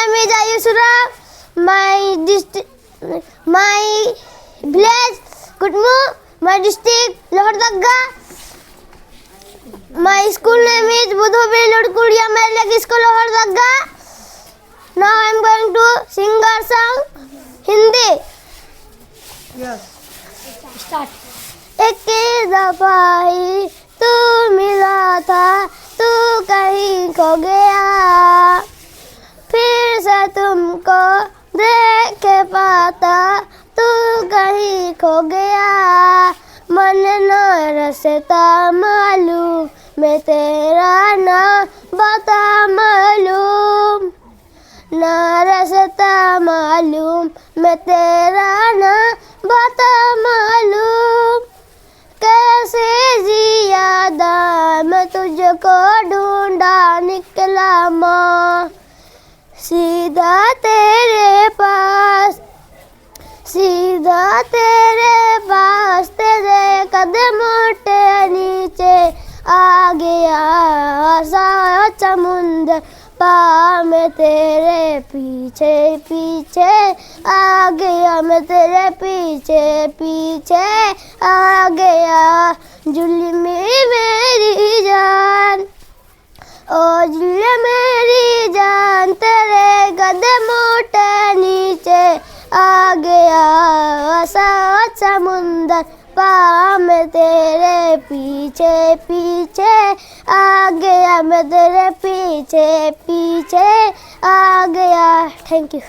name is Ayusra. My village Kutmu. My district Lohardaga. My school name is Budhobiri Lord Kuria Merlek School Lohardaga. Now I am going to sing a song Hindi. Yes. Start. एक दफा ही तू मिला था, तू कहीं खो गया, फिर से तुमको देख के पाता, तू कहीं खो गया। मन न रसता मालूम, मैं तेरा ना बता मालूम, न रसता मालूम, मैं तेरा ना बता मालूम। कैसे जिया मैं तुझको ढूंढा निकला माँ, सीधा तेरे पास, सीधा तेरे पास, तेरे कदमों के नीचे आ गया सात समुंदर पार में तेरे पीछे पीछे आ गया, मैं तेरे पीछे पीछे आ गया। जुल्मी मेरी जान, ओ जुल्मी मेरी जान, तेरे कदमों के नीचे आ गया सात समुंदर पार में तेरे पीछे पीछे आ गया, मैं तेरे पीछे पीछे आ गया। Thank you.